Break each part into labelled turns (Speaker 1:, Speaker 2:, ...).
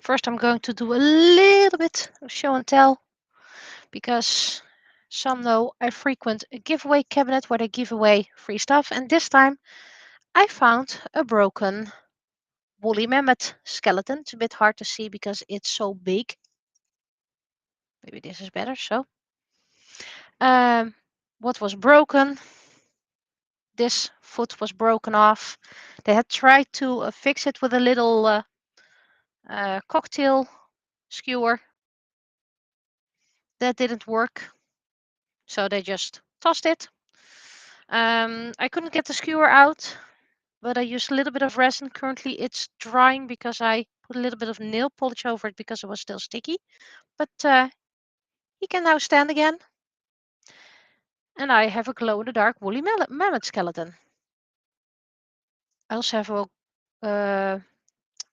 Speaker 1: First, I'm going to do a little bit of show and tell because some know I frequent a giveaway cabinet where they give away free stuff. And this time I found a broken woolly mammoth skeleton. It's a bit hard to see because it's so big. Maybe this is better. So, what was broken? This foot was broken off. They had tried to fix it with a little cocktail skewer. That didn't work, so they just tossed it. I couldn't get the skewer out, but I used a little bit of resin. Currently, it's drying because I put a little bit of nail polish over it because it was still sticky. But he can now stand again. And I have a glow-in-the-dark woolly mammoth skeleton. I also have a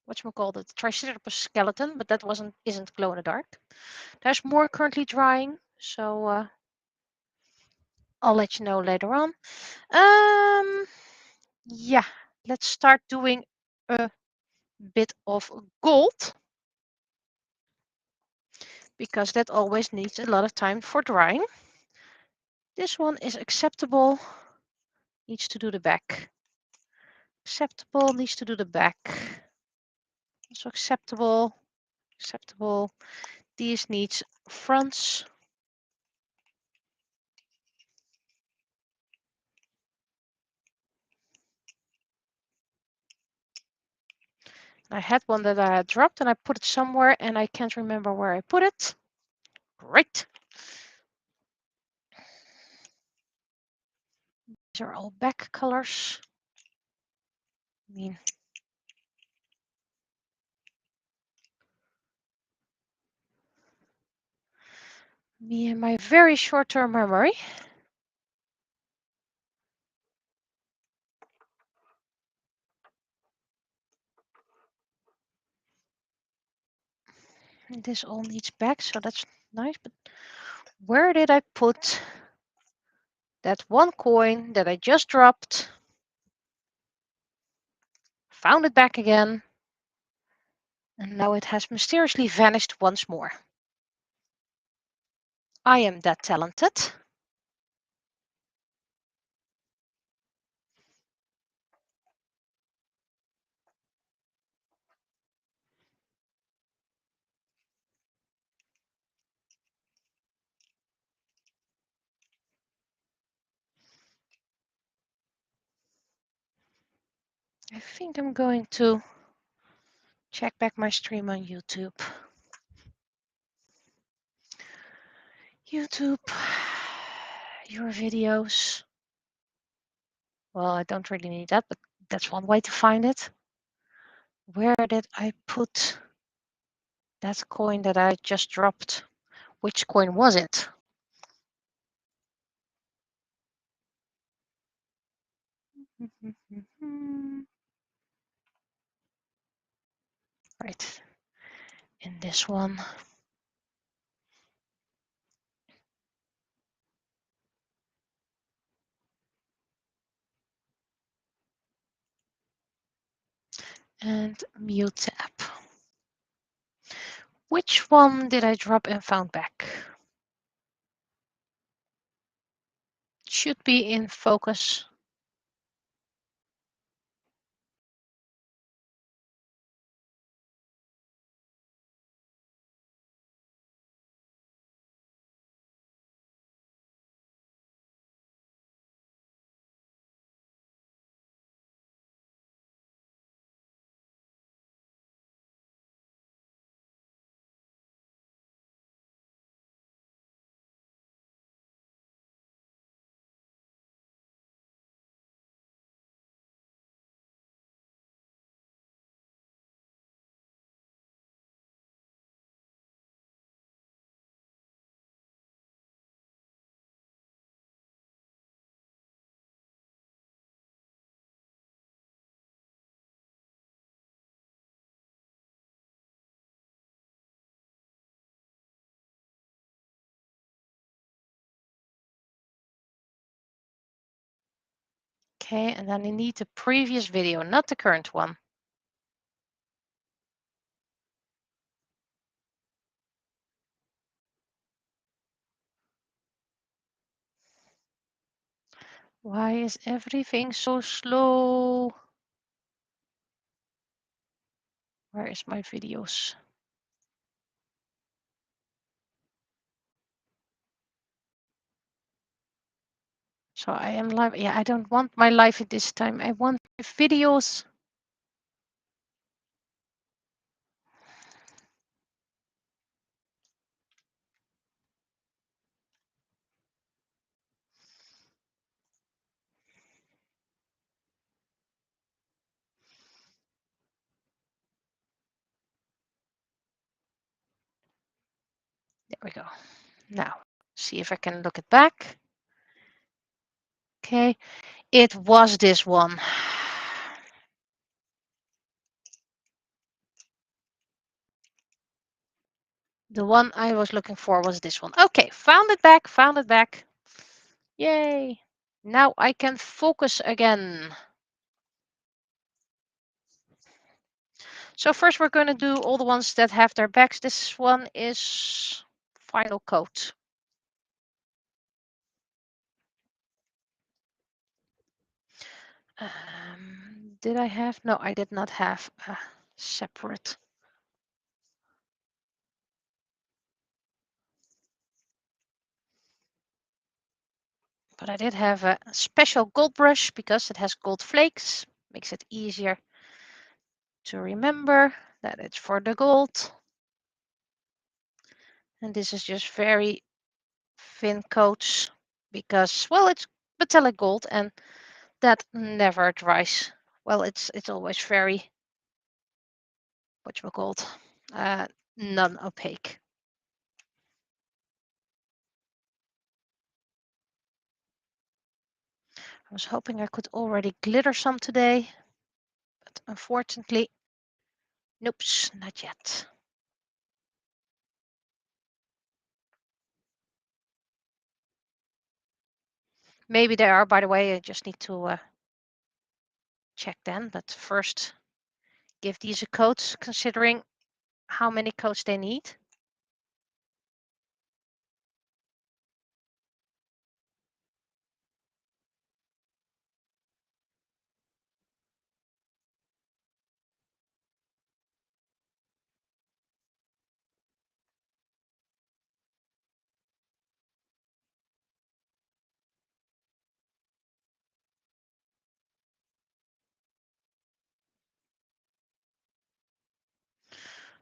Speaker 1: whatchamacallit, Triceratops skeleton, but that isn't glow in the dark. There's more currently drying, so I'll let you know later on. Yeah, let's start doing a bit of gold because that always needs a lot of time for drying. This one is acceptable, needs to do the back. Acceptable, needs to do the back. Also acceptable, acceptable. These needs fronts. I had one that I had dropped and I put it somewhere and I can't remember where I put it. Great. These are all back colors. I mean, me and my very short-term memory. And this all needs back, so that's nice. But where did I put that one coin that I just dropped? Found it back again. And now it has mysteriously vanished once more. I am that talented. I think I'm going to check back my stream on YouTube. YouTube, your videos. Well, I don't really need that, but that's one way to find it. Where did I put that coin that I just dropped? Which coin was it? Right, in this one. And mute tab. Which one did I drop and found back? Should be in focus. Okay, and then I need the previous video, not the current one. Why is everything so slow? Where is my videos? So I am live. Yeah, I don't want my live at this time. I want my videos. There we go. Now, see if I can look it back. Okay, it was this one. The one I was looking for was this one. Okay, found it back, found it back. Yay. Now I can focus again. So first we're going to do all the ones that have their backs. This one is final coat. Did I have? No, I did not have a separate. But I did have a special gold brush because it has gold flakes. Makes it easier to remember that it's for the gold. And this is just very thin coats because, well, it's metallic gold and that never dries. Well, it's always very, whatchamacallit, non-opaque. I was hoping I could already glitter some today, but unfortunately, nope, not yet. Maybe there are, by the way, I just need to check then, but first give these a coat, considering how many coats they need.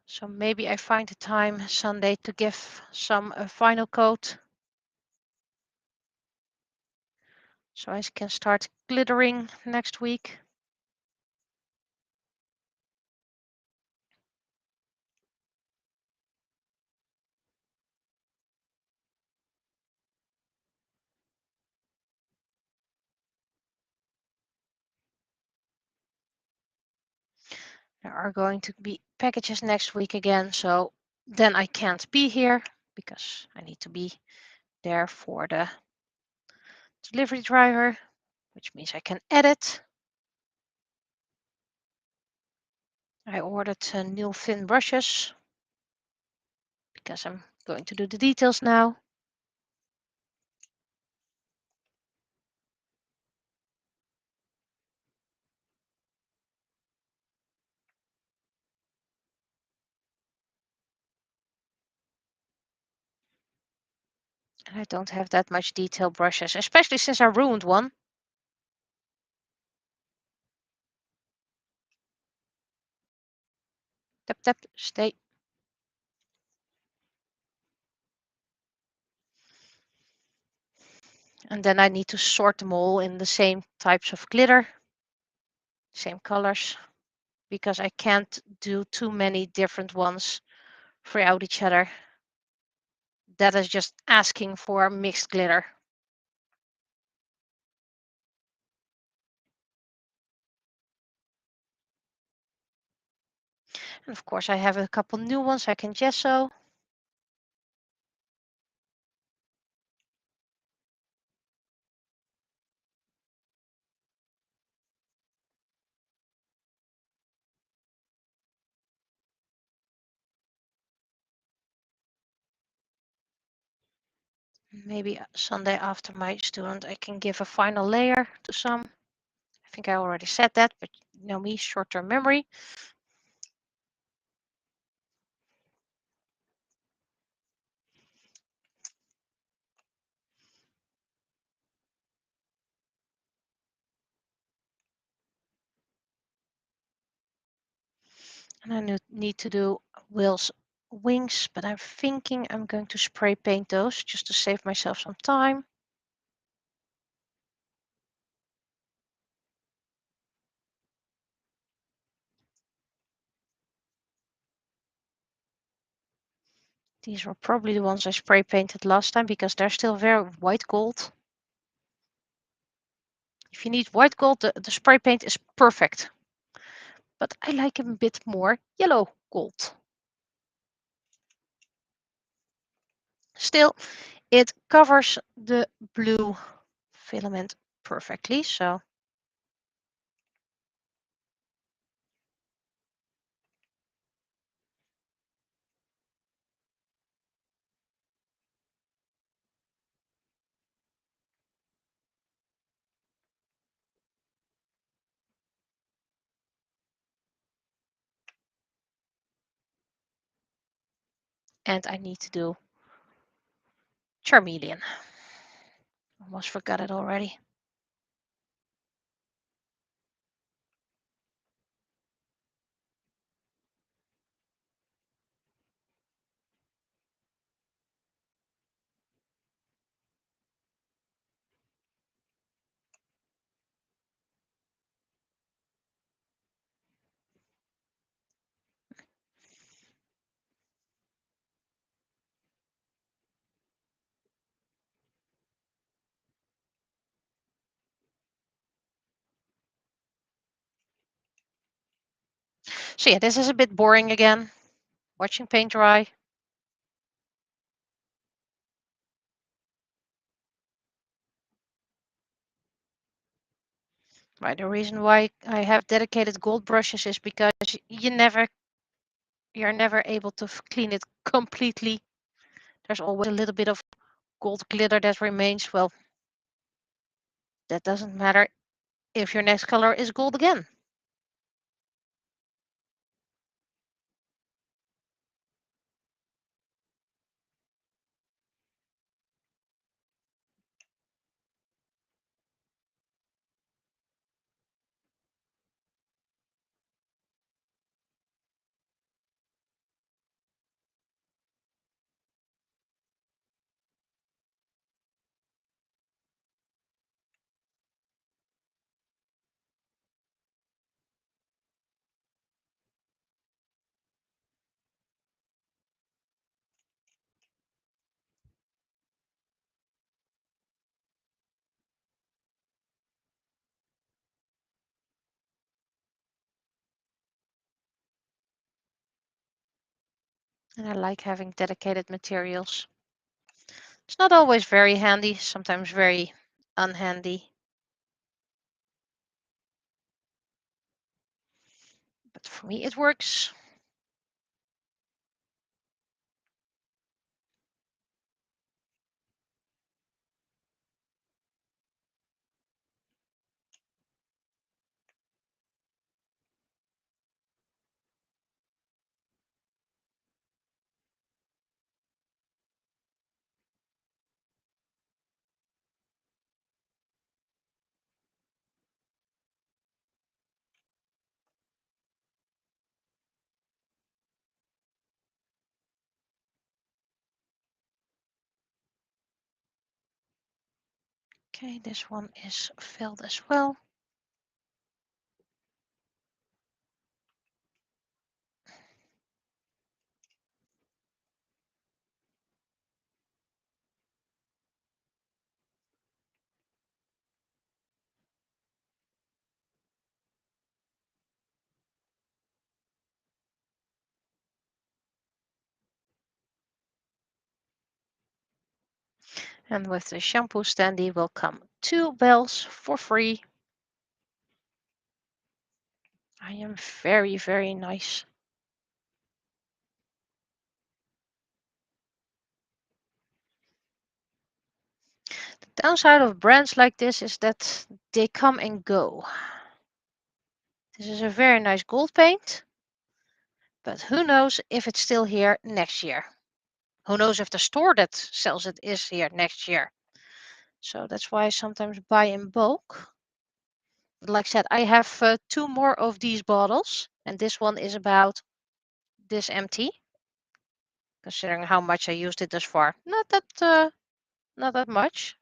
Speaker 1: So maybe I find the time Sunday to give some final coat. So I can start glittering next week. There are going to be packages next week again, so then I can't be here because I need to be there for the delivery driver, which means I can edit. I ordered new thin brushes because I'm going to do the details now. And I don't have that much detail brushes, especially since I ruined one. Tap, tap, stay. And then I need to sort them all in the same types of glitter, same colors, because I can't do too many different ones throughout each other. That is just asking for mixed glitter. And of course, I have a couple new ones I can gesso. Maybe Sunday after my student, I can give a final layer to some. I think I already said that, but you know me, short-term memory. And I need to do Will's wings, but I'm thinking I'm going to spray paint those just to save myself some time. These were probably the ones I spray painted last time because they're still very white gold. If you need white gold, the spray paint is perfect. But I like a bit more yellow gold. Still, it covers the blue filament perfectly. So and I need to do Charmeleon. Almost forgot it already. So yeah, this is a bit boring again, watching paint dry. Right, the reason why I have dedicated gold brushes is because you're never able to clean it completely. There's always a little bit of gold glitter that remains. Well, that doesn't matter if your next color is gold again. And I like having dedicated materials. It's not always very handy, sometimes very unhandy. But for me, it works. Okay, this one is filled as well. And with the shampoo standee will come 2 bells for free. I am very, very nice. The downside of brands like this is that they come and go. This is a very nice gold paint, but who knows if it's still here next year. Who knows if the store that sells it is here next year. So that's why I sometimes buy in bulk. But like I said, I have 2 more of these bottles, and this one is about this empty, considering how much I used it thus far. Not that much.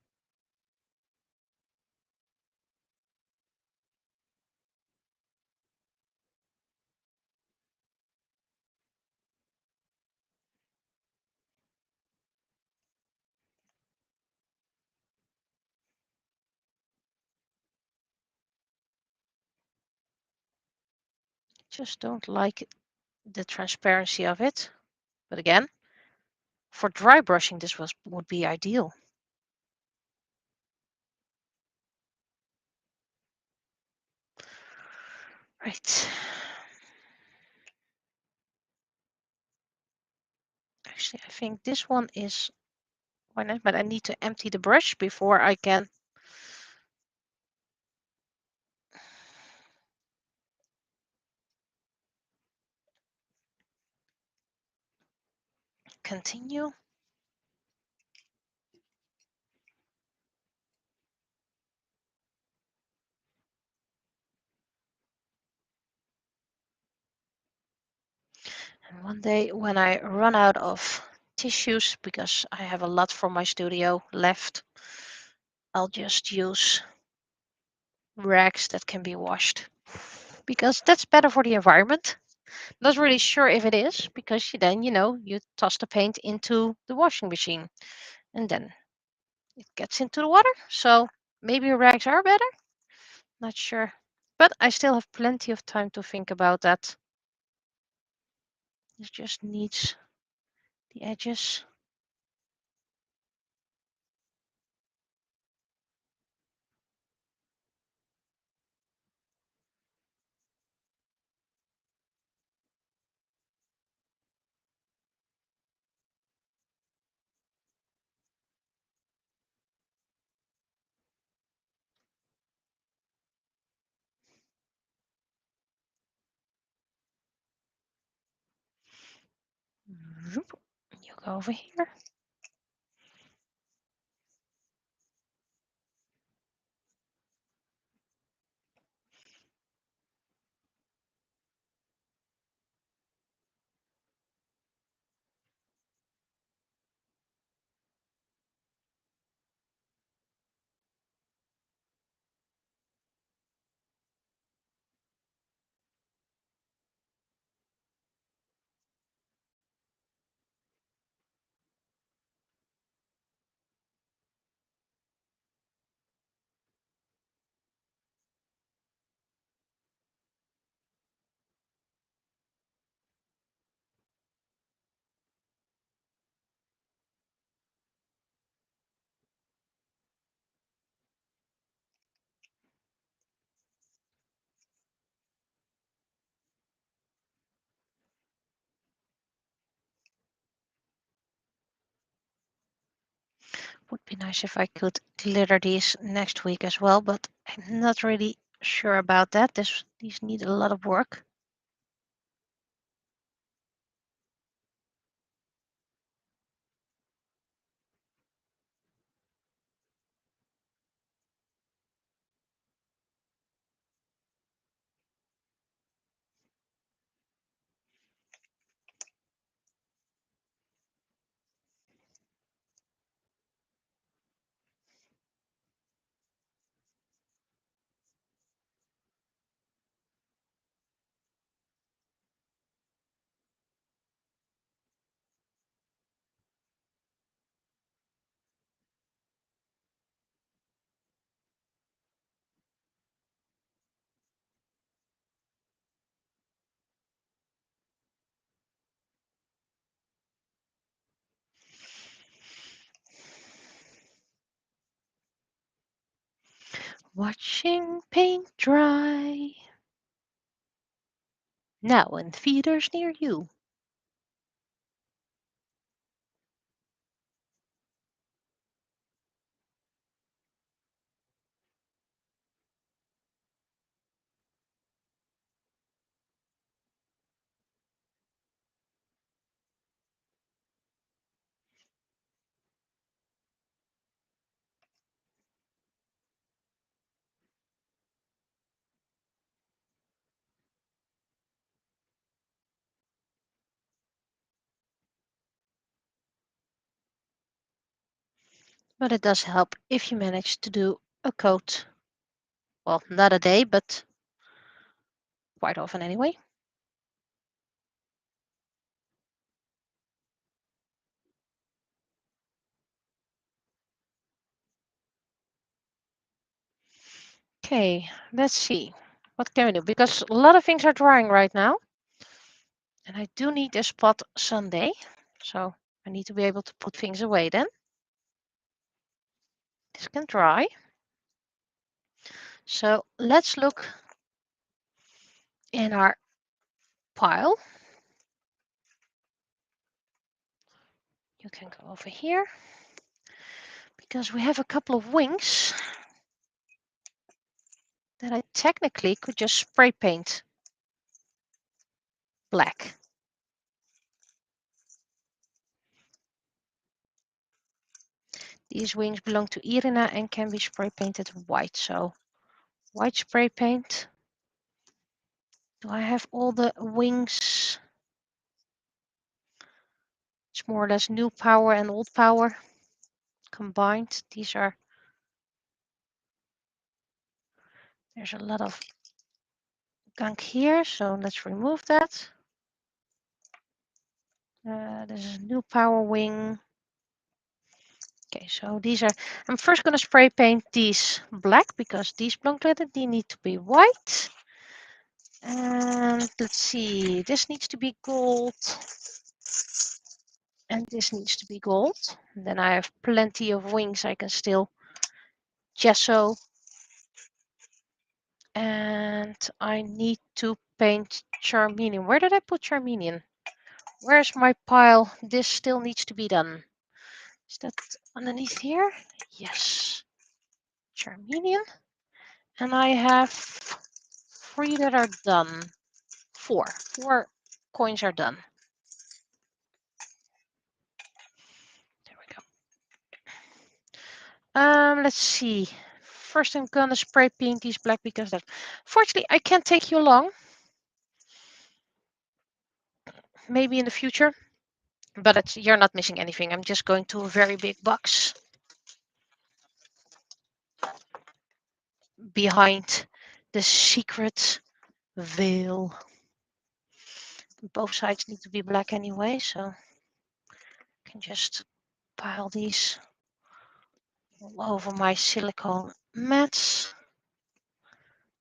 Speaker 1: Just don't like the transparency of it. But again, for dry brushing, this would be ideal. Right. Actually, I think this one is why not, but I need to empty the brush before I can continue. And one day when I run out of tissues, because I have a lot from my studio left, I'll just use rags that can be washed, because that's better for the environment. Not really sure if it is, because then you toss the paint into the washing machine and then it gets into the water. So maybe rags are better. Not sure, but I still have plenty of time to think about that. It just needs the edges. Zoop. You go over here. Would be nice if I could glitter these next week as well, but I'm not really sure about that. These need a lot of work. Watching paint dry. Now in theaters near you. But it does help if you manage to do a coat. Well, not a day, but quite often anyway. Okay, let's see. What can we do? Because a lot of things are drying right now. And I do need a spot Sunday. So I need to be able to put things away then. This can dry. So let's look in our pile. You can go over here. Because we have a couple of wings that I technically could just spray paint black. These wings belong to Irina and can be spray painted white. So white spray paint. Do I have all the wings? It's more or less new power and old power combined. There's a lot of gunk here, so let's remove that. This is a new power wing. Okay, so I'm first going to spray paint these black because these belong to it. They need to be white. And let's see, this needs to be gold. And this needs to be gold. And then I have plenty of wings I can still gesso. And I need to paint Charmeleon. Where did I put Charmeleon? Where's my pile? This still needs to be done. Is that underneath here? Yes. Charmeleon. And I have 3 that are done. 4. 4 coins are done. There we go. Let's see. First I'm gonna spray paint these black because that. Fortunately, I can't take you along. Maybe in the future. But you're not missing anything. I'm just going to a very big box behind the secret veil. Both sides need to be black anyway, so I can just pile these all over my silicone mats.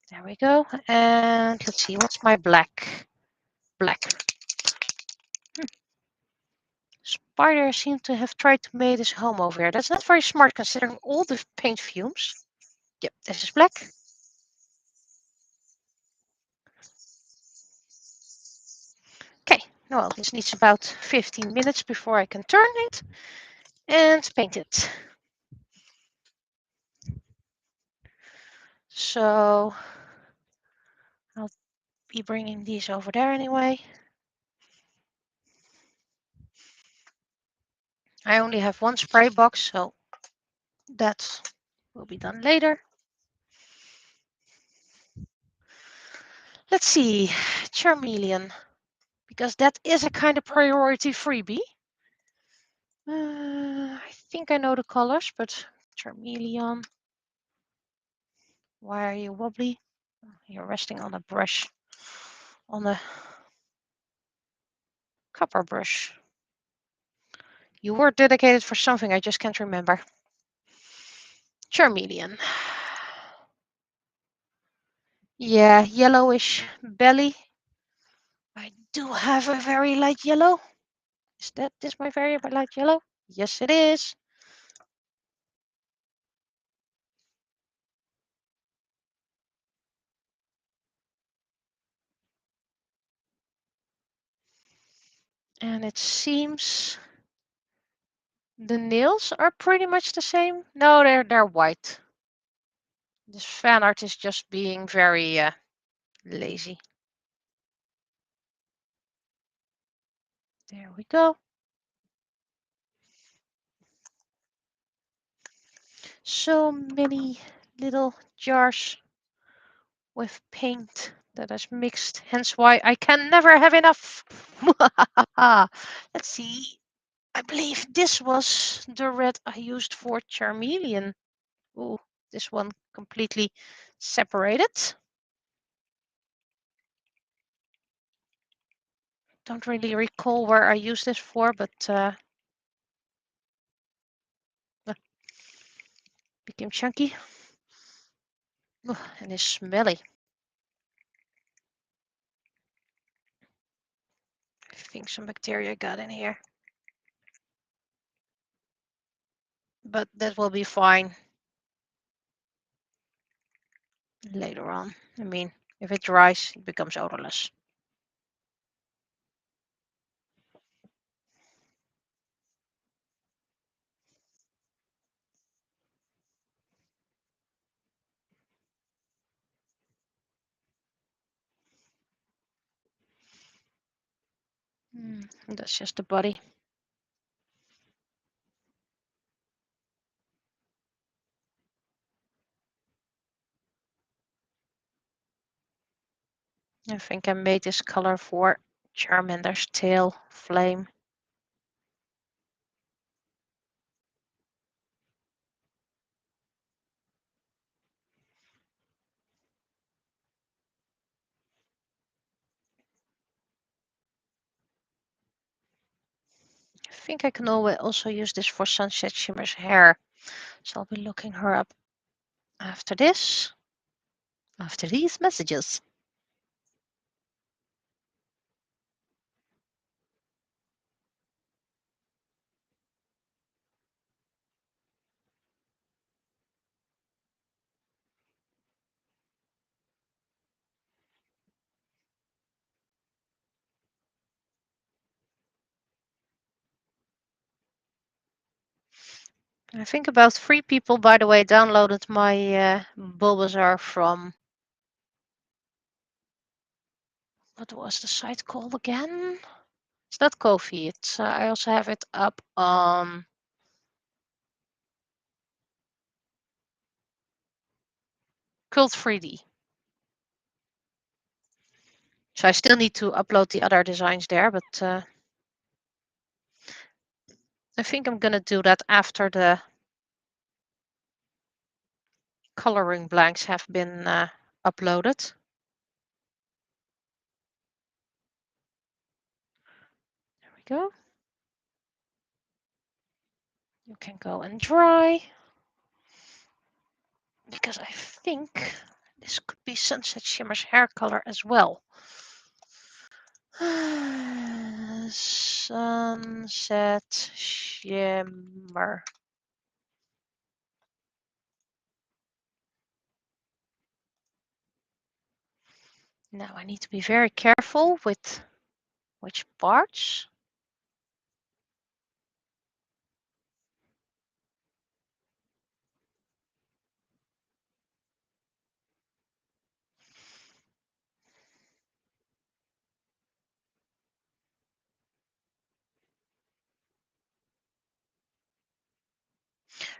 Speaker 1: There we go. And let's see, what's my black? Black. Spider seems to have tried to make his home over here. That's not very smart considering all the paint fumes. Yep, this is black. Okay, well, this needs about 15 minutes before I can turn it and paint it. So I'll be bringing these over there anyway. I only have one spray box, so that will be done later. Let's see, Charmeleon, because that is a kind of priority freebie. I think I know the colors, but Charmeleon. Why are you wobbly? You're resting on a brush, on a copper brush. You were dedicated for something, I just can't remember. Charmeleon. Yeah, yellowish belly. I do have a very light yellow. Is this my very light yellow? Yes, it is. And it seems the nails are pretty much the same. No, they're white. This fan art is just being very lazy. There we go. So many little jars with paint that is mixed, hence why I can never have enough. Let's see. I believe this was the red I used for Charmeleon. Ooh, this one completely separated. Don't really recall where I used this for, but became chunky. Ooh, and it's smelly. I think some bacteria got in here. But that will be fine later on. I mean, if it dries, it becomes odorless. That's just the body. I think I made this color for Charmander's tail flame. I think I can also use this for Sunset Shimmer's hair. So I'll be looking her up after this, after these messages. I think about 3 people, by the way, downloaded my Bulbasaur from, what was the site called again? It's not Ko-fi. It's I also have it up on Cult 3D. So I still need to upload the other designs there, but I think I'm gonna do that after the coloring blanks have been uploaded. There we go. You can go and dry, because I think this could be Sunset Shimmer's hair color as well. Sunset Shimmer. Now I need to be very careful with which parts.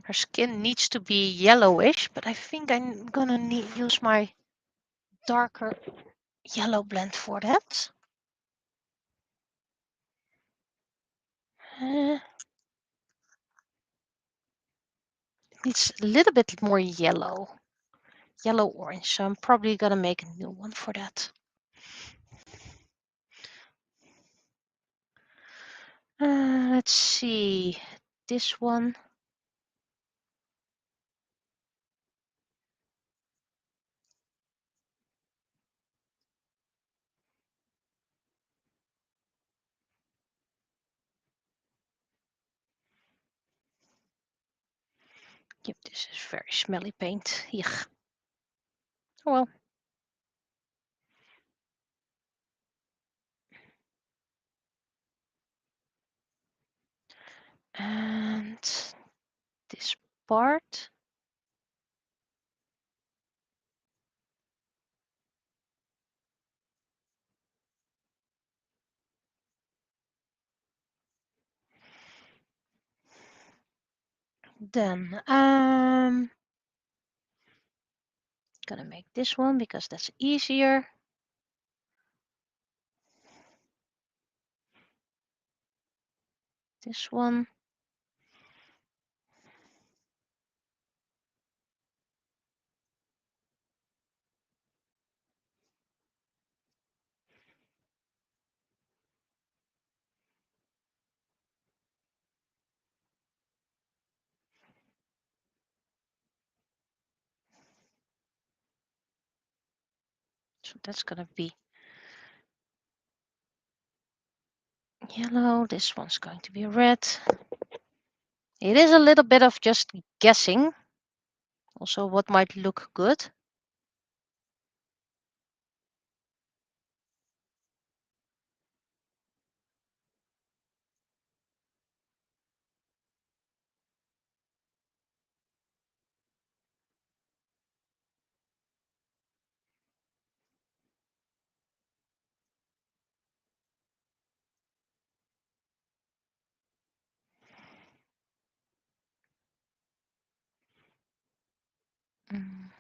Speaker 1: Her skin needs to be yellowish, but I think I'm gonna use my darker yellow blend for that. It needs a little bit more yellow orange, so I'm probably gonna make a new one for that. Let's see, this one. Yep, this is very smelly paint. Yuck. Oh well. And this part. Then gonna make this one because that's easier. This one. So that's gonna be yellow. This one's going to be red. It is a little bit of just guessing. Also, what might look good. Mm.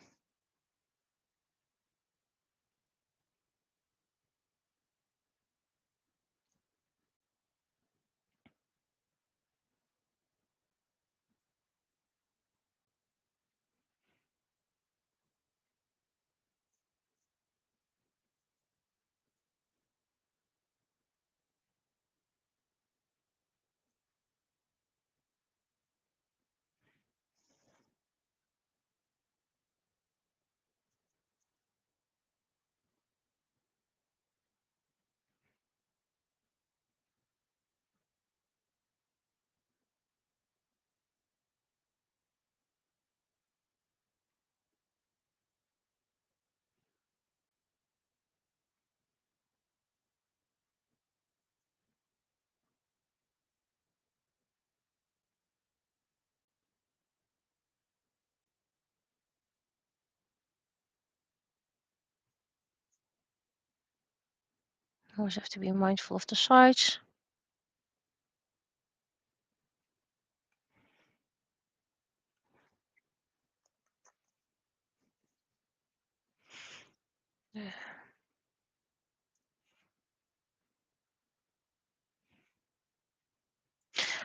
Speaker 1: Always have to be mindful of the sides.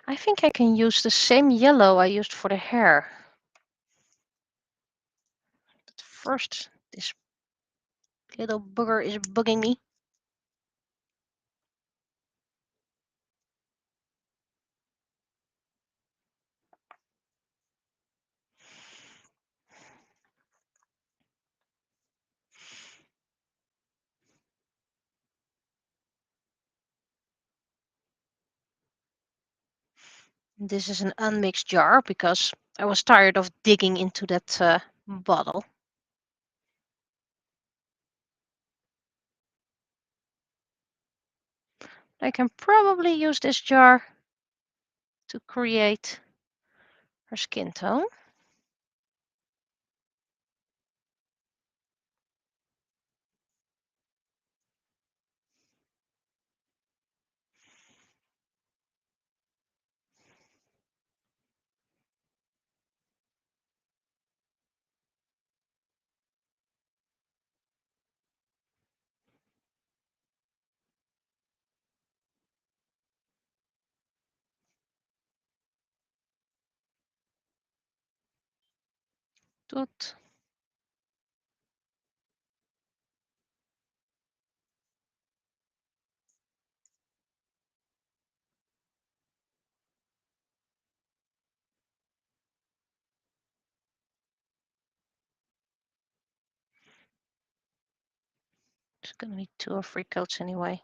Speaker 1: I think I can use the same yellow I used for the hair. But first, this little booger is bugging me. This is an unmixed jar because I was tired of digging into that bottle. I can probably use this jar to create her skin tone. Doet. It's gonna need 2 or 3 coats anyway.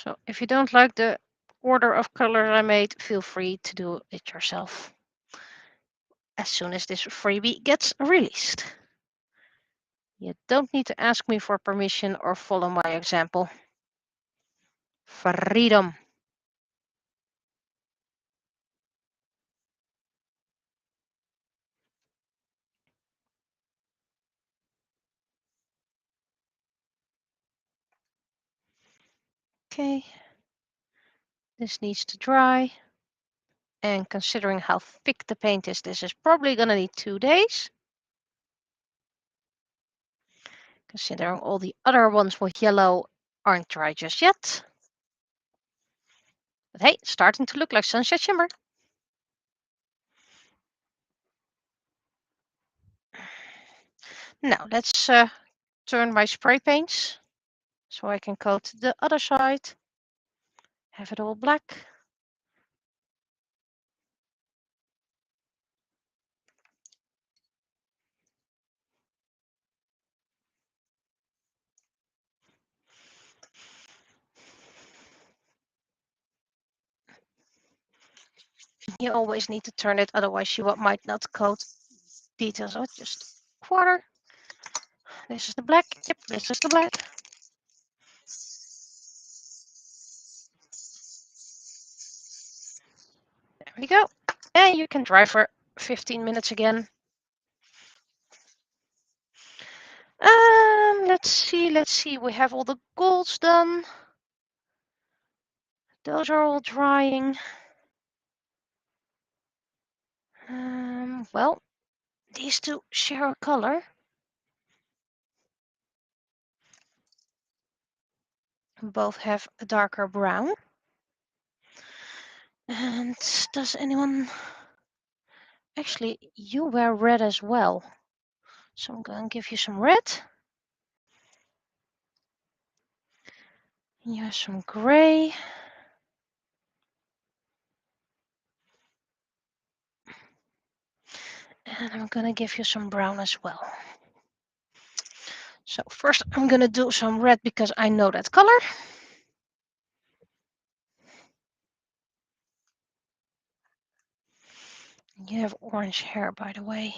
Speaker 1: So if you don't like the order of colors I made, feel free to do it yourself as soon as this freebie gets released. You don't need to ask me for permission or follow my example. Freedom. Okay, this needs to dry. And considering how thick the paint is, this is probably going to need 2 days. Considering all the other ones with yellow aren't dry just yet. But hey, starting to look like sunset shimmer. Now let's turn my spray paints so I can coat the other side. Have it all black. You always need to turn it, otherwise you might not coat details. Oh, just quarter. This is the black. Yep, this is the black. There we go. And you can dry for 15 minutes again. Let's see. We have all the golds done. Those are all drying. Well, these two share a color. Both have a darker brown. And does anyone... Actually, you wear red as well. So I'm going to give you some red. You have some gray. And I'm going to give you some brown as well. So first I'm going to do some red because I know that color. You have orange hair, by the way.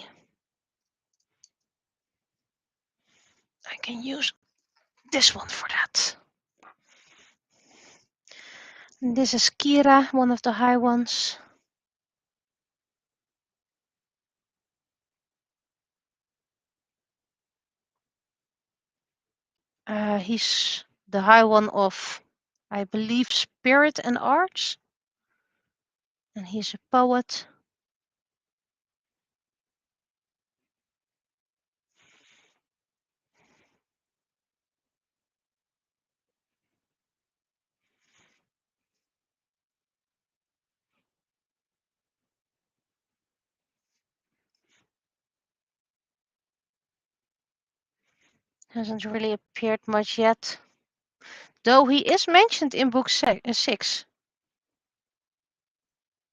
Speaker 1: I can use this one for that. And this is Kira, one of the high ones. He's the high one of, I believe, spirit and arts. And he's a poet. Hasn't really appeared much yet. Though he is mentioned in book 6.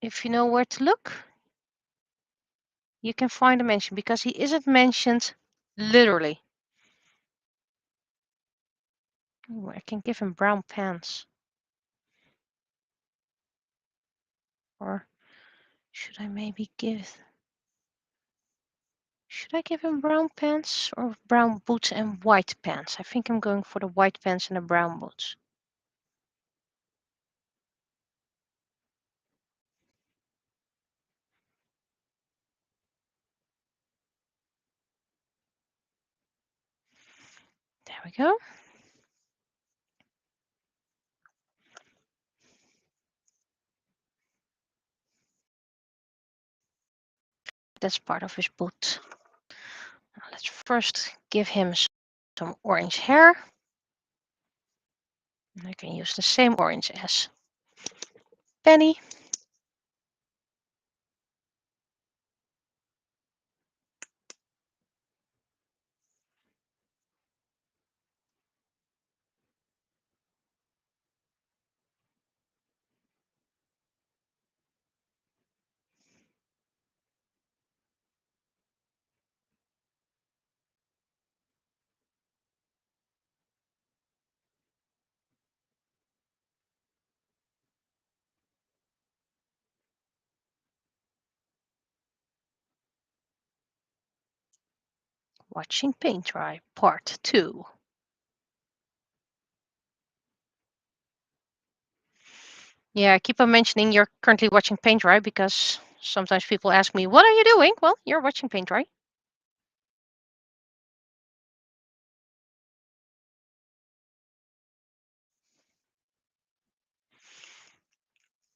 Speaker 1: If you know where to look, you can find a mention, because he isn't mentioned literally. Ooh, I can give him brown pants. Or should I maybe give... Should I give him brown pants or brown boots and white pants? I think I'm going for the white pants and the brown boots. There we go. That's part of his boot. Now let's first give him some orange hair. And I can use the same orange as Penny. Watching paint dry, part 2. Yeah, I keep on mentioning you're currently watching paint dry because sometimes people ask me, what are you doing? Well, you're watching paint dry.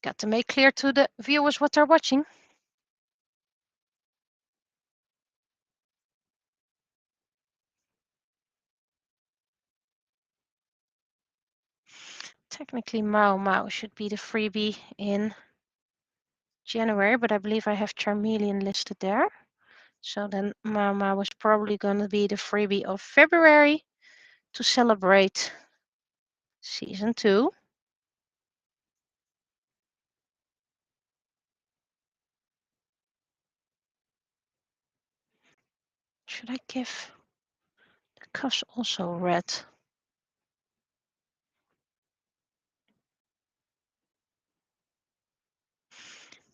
Speaker 1: Got to make clear to the viewers what they're watching. Technically, Mao Mao should be the freebie in January, but I believe I have Charmeleon listed there. So then Mao Mao was probably going to be the freebie of February to celebrate season 2. Should I give the cuffs also red?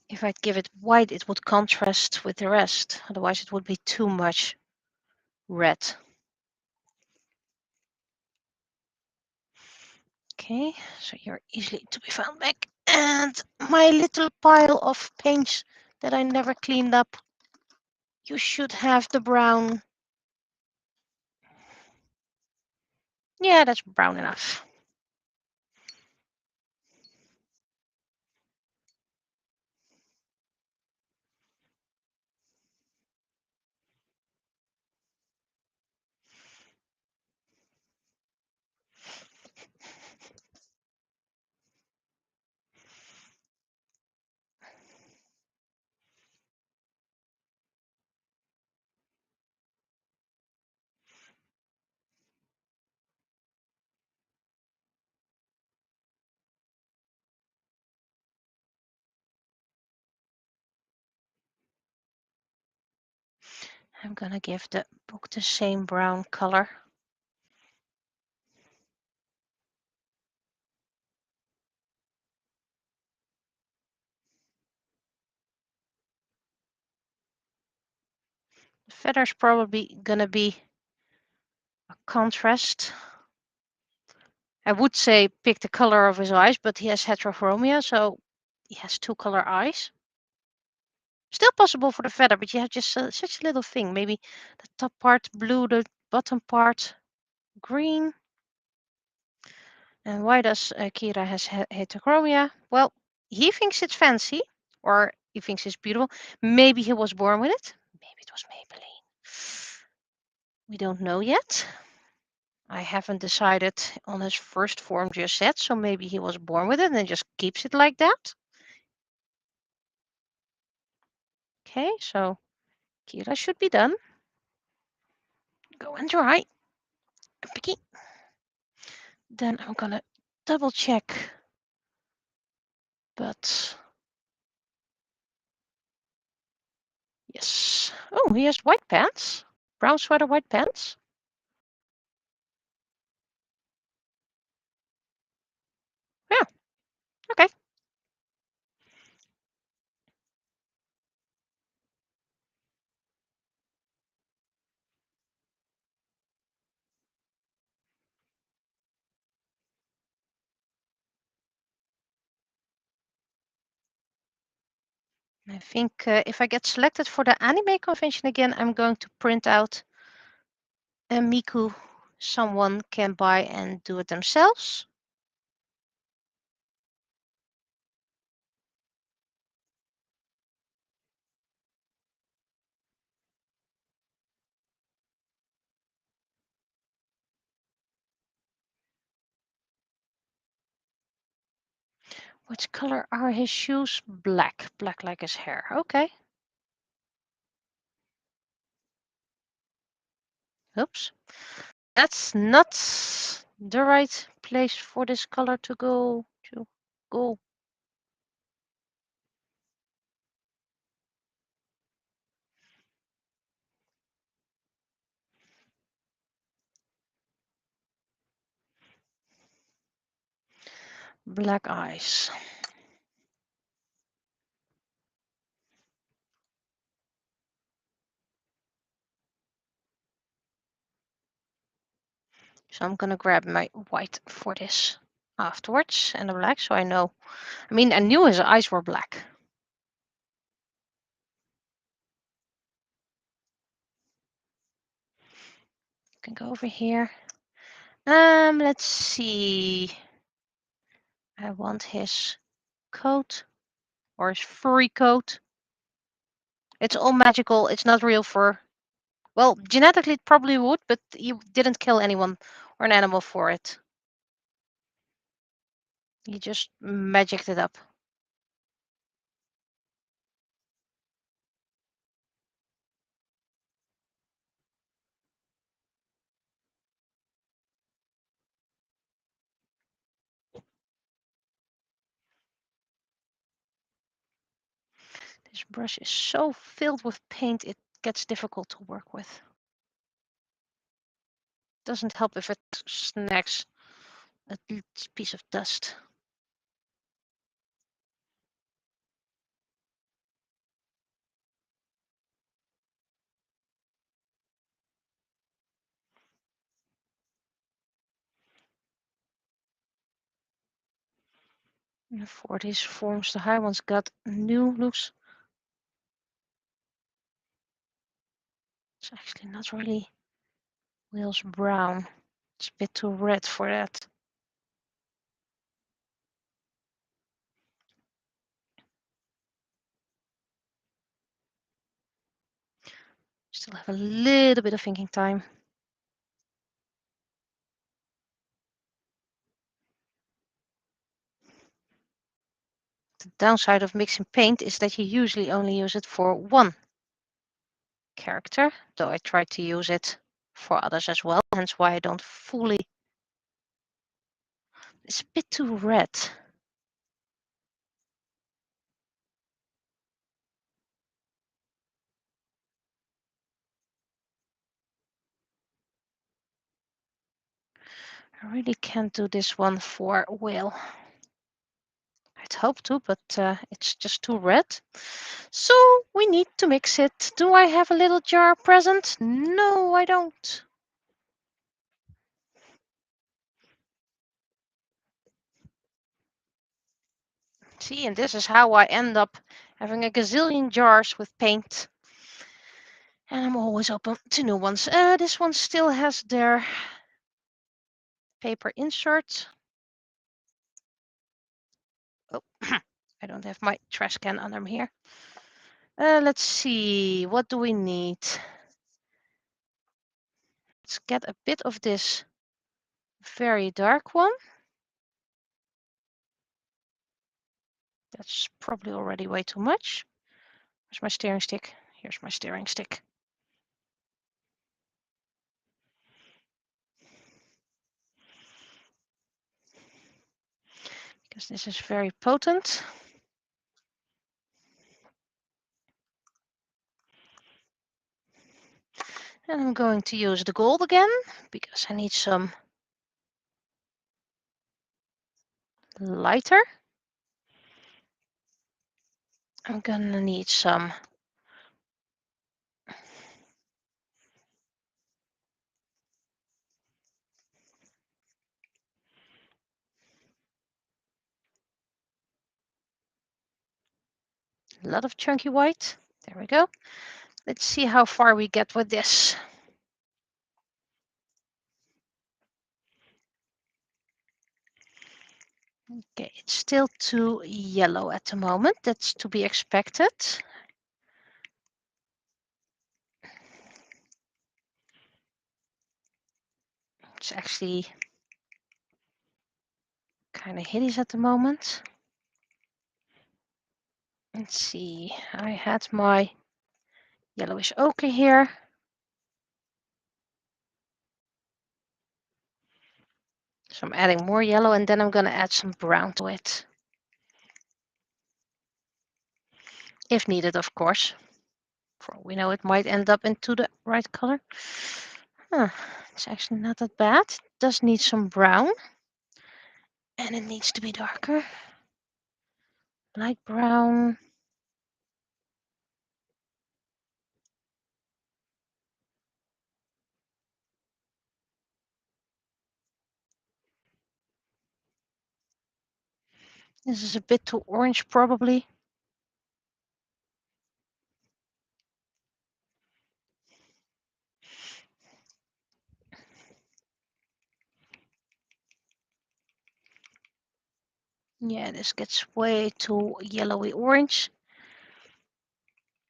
Speaker 1: If I'd give it white, it would contrast with the rest. Otherwise, it would be too much red. Okay, so you're easily to be found back. And my little pile of paints that I never cleaned up. You should have the brown. Yeah, that's brown enough. I'm gonna give the book the same brown color. The feather's probably gonna be a contrast. I would say pick the color of his eyes, but he has heterochromia, so he has 2-color eyes. Still possible for the feather, but you have just such a little thing. Maybe the top part blue, the bottom part green. And why does Kira has heterochromia? Well, he thinks it's fancy, or he thinks it's beautiful. Maybe he was born with it. Maybe it was Maybelline. We don't know yet. I haven't decided on his first form just yet, so maybe he was born with it and just keeps it like that. Okay, so Kira should be done. Go and dry. Picky. Then I'm gonna double check. But yes. Oh, he has white pants. Brown sweater, white pants. Yeah, okay. I think if I get selected for the anime convention again, I'm going to print out a Miku someone can buy and do it themselves. Which color are his shoes? Black. Black like his hair. Okay. Oops. That's not the right place for this color to go. Go. Black eyes. So I'm going to grab my white for this afterwards and the black so I know. I mean, I knew his eyes were black. Can go over here. Let's see. I want his coat or his furry coat. It's all magical. It's not real fur. Well, genetically it probably would, but you didn't kill anyone or an animal for it. You just magicked it up. This brush is so filled with paint, it gets difficult to work with. Doesn't help if it snags a piece of dust. And for these forms, the high ones got new looks. It's actually not really Will's brown. It's a bit too red for that. Still have a little bit of thinking time. The downside of mixing paint is that you usually only use it for one character, though I try to use it for others as well, hence why I don't fully. It's a bit too red. I really can't do this one for Will. I'd hope to, but it's just too red. So we need to mix it. Do I have a little jar present? No, I don't. See, and this is how I end up having a gazillion jars with paint. And I'm always open to new ones. This one still has their paper insert. Oh, I don't have my trash can under here. Let's see, what do we need? Let's get a bit of this very dark one. That's probably already way too much. Where's my steering stick? Here's my steering stick. Because this is very potent. And I'm going to use the gold again, because I need some lighter. I'm gonna need some a lot of chunky white. There we go. Let's see how far we get with this. Okay, it's still too yellow at the moment. That's to be expected. It's actually kind of hideous at the moment. Let's see, I had my yellowish ochre here. So I'm adding more yellow and then I'm going to add some brown to it. If needed, of course. For all we know, it might end up into the right color. It's actually not that bad. It does need some brown. And it needs to be darker. Light brown. This is a bit too orange, probably. Yeah, this gets way too yellowy orange.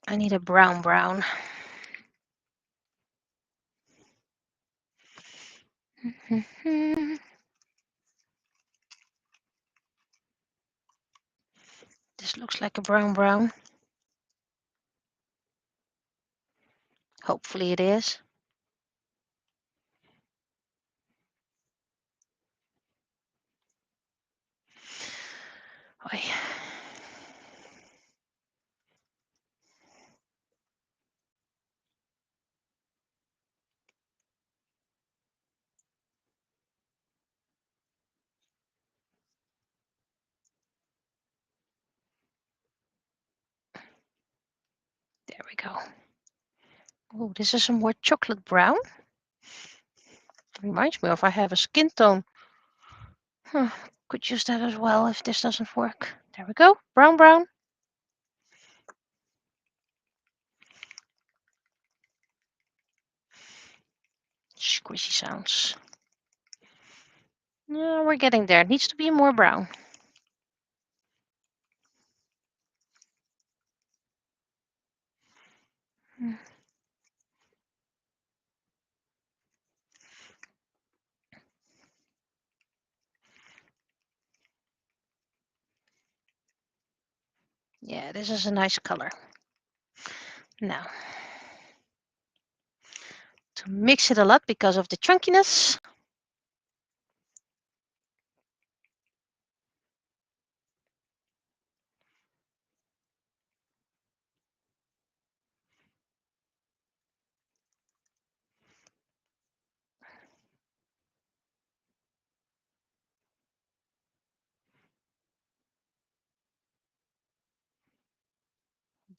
Speaker 1: I need a brown brown. This looks like a brown brown. Hopefully it is. Oy. There we go. Oh, this is a more chocolate brown. Reminds me of I have a skin tone. Could use that as well if this doesn't work. There we go. Brown brown. Squishy sounds. Yeah, we're getting there. It needs to be more brown. Yeah, this is a nice color. Now, to mix it a lot because of the chunkiness.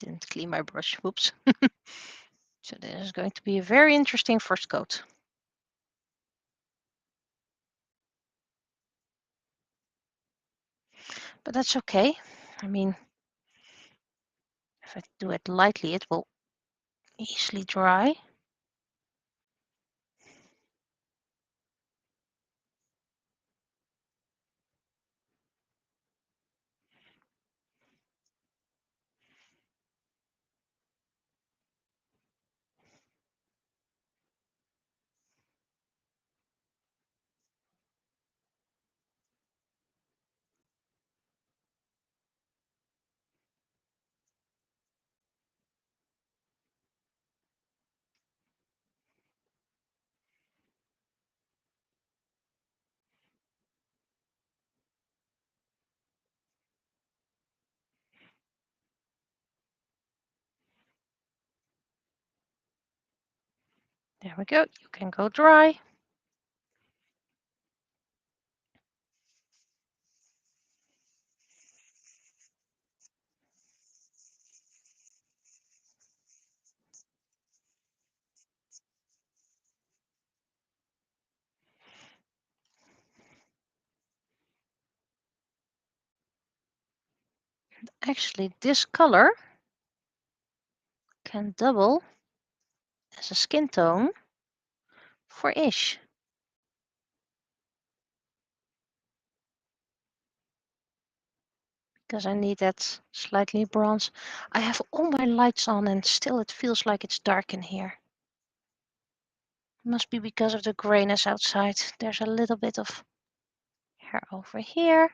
Speaker 1: Didn't clean my brush. Whoops. So this is going to be a very interesting first coat. But that's okay. I mean, if I do it lightly, it will easily dry. There we go. You can go dry. Actually, this color can double as a skin tone for Ish. Because I need that slightly bronze. I have all my lights on and still it feels like it's dark in here. Must be because of the grayness outside. There's a little bit of hair over here.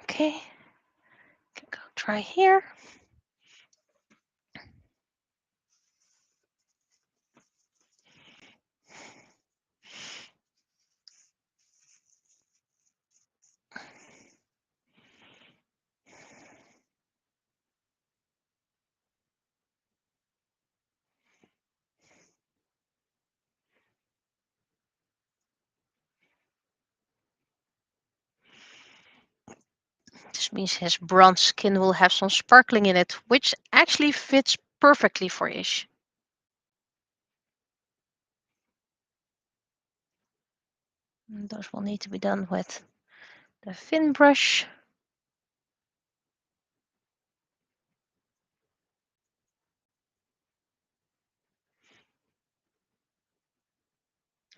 Speaker 1: Okay, can go try here. This means his bronze skin will have some sparkling in it, which actually fits perfectly for Ish. And those will need to be done with the fin brush.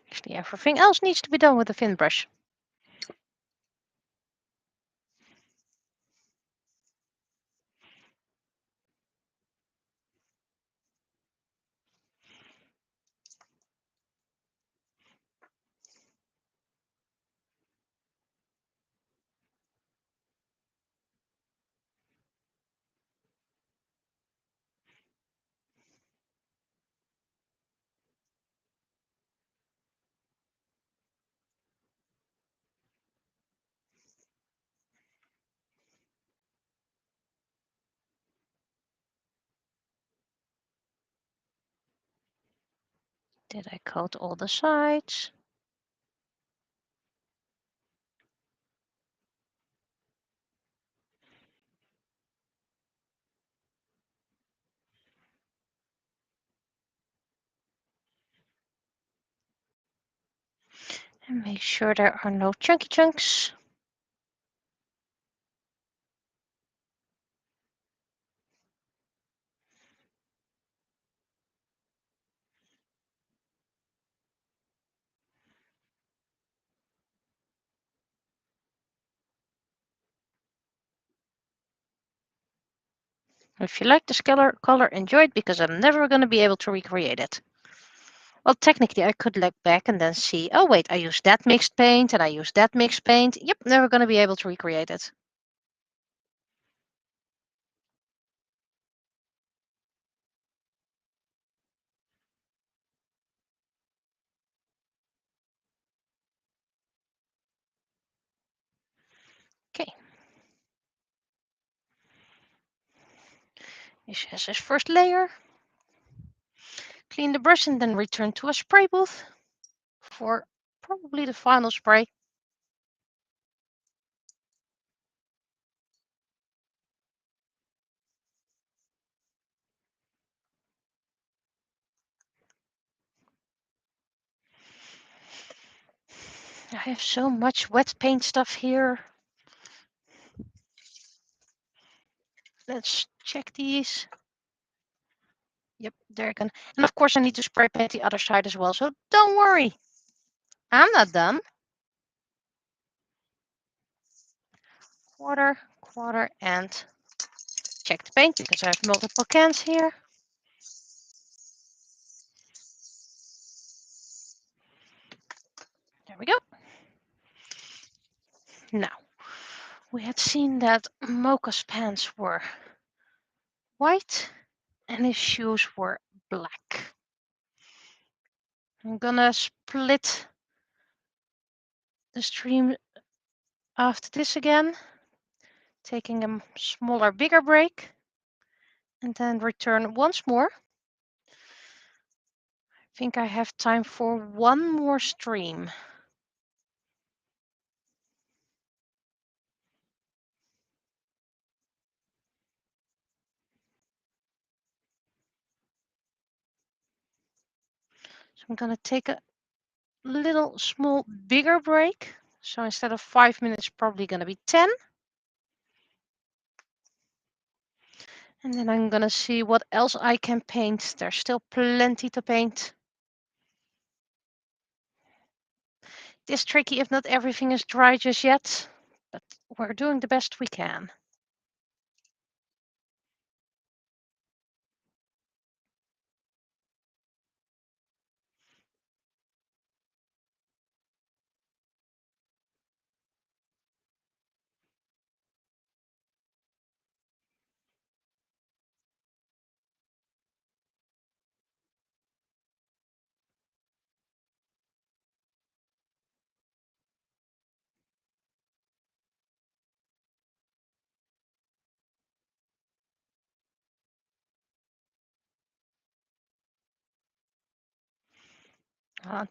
Speaker 1: Actually, everything else needs to be done with the fin brush. Did I coat all the sides? And make sure there are no chunky chunks. If you like this color, enjoy it, because I'm never going to be able to recreate it. Well, technically, I could look back and then see, oh wait, I used that mixed paint and I used that mixed paint. Yep, never going to be able to recreate it. Okay. This has his first layer. Clean the brush and then return to a spray booth for probably the final spray. I have so much wet paint stuff here. Let's check these. Yep, they're gone. And of course, I need to spray paint the other side as well, so don't worry. I'm not done. Quarter, and check the paint because I have multiple cans here. There we go. Now, we had seen that Mocha's pants were white and his shoes were black. I'm gonna split the stream after this again, taking a smaller, bigger break, and then return once more. I think I have time for one more stream. So I'm gonna take a little small bigger break. So instead of 5 minutes, probably gonna be 10. And then I'm gonna see what else I can paint. There's still plenty to paint. It is tricky if not everything is dry just yet, but we're doing the best we can.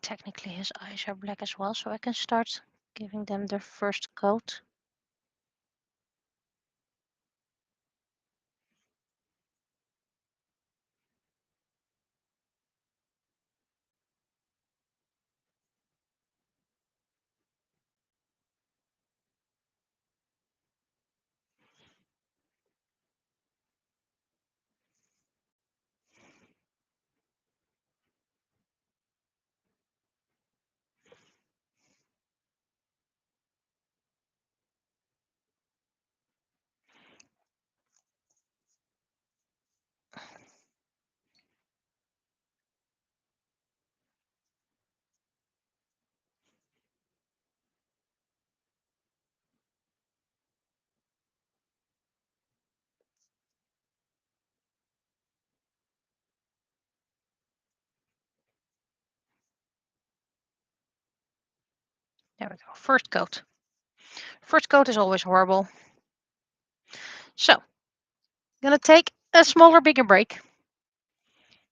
Speaker 1: Technically his eyes are black as well, so I can start giving them their first coat. There we go. First coat. First coat is always horrible. So, I'm going to take a smaller, bigger break.